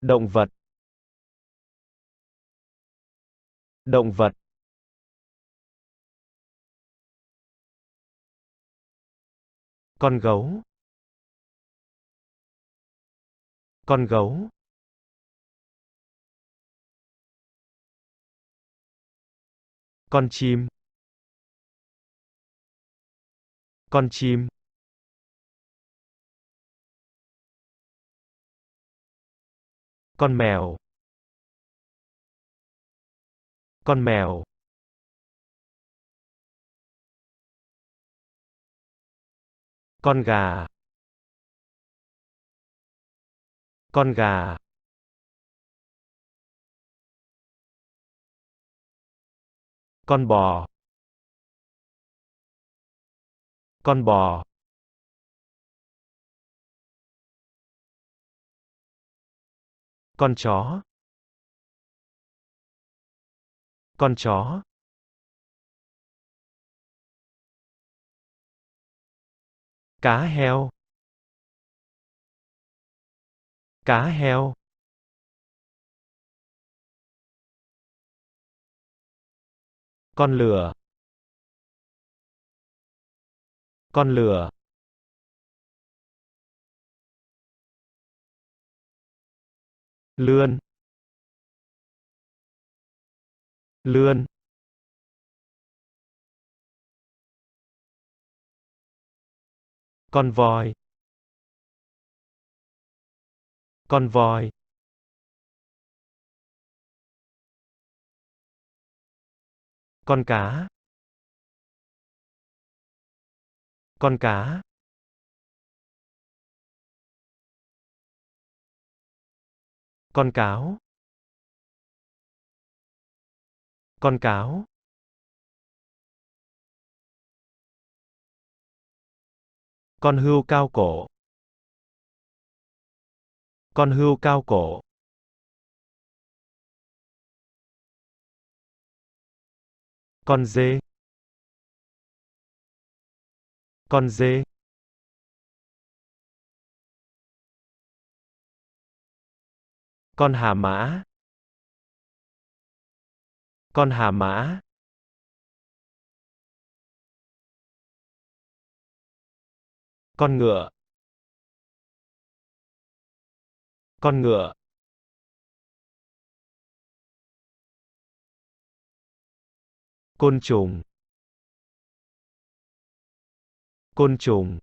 Động vật. Động vật. Con gấu. Con gấu. Con chim. Con chim. Con mèo. Con mèo. Con gà. Con gà. Con bò. Con bò. Con chó. Con chó. Cá heo. Cá heo. Con lừa. Con lừa. Lươn. Lươn. Con voi. Con voi. Con cá. Con cá. Con cáo. Con cáo. Con hươu cao cổ. Con hươu cao cổ. Con dê. Con dê. Con hà mã. Con hà mã. Con ngựa. Con ngựa. Côn trùng. Côn trùng.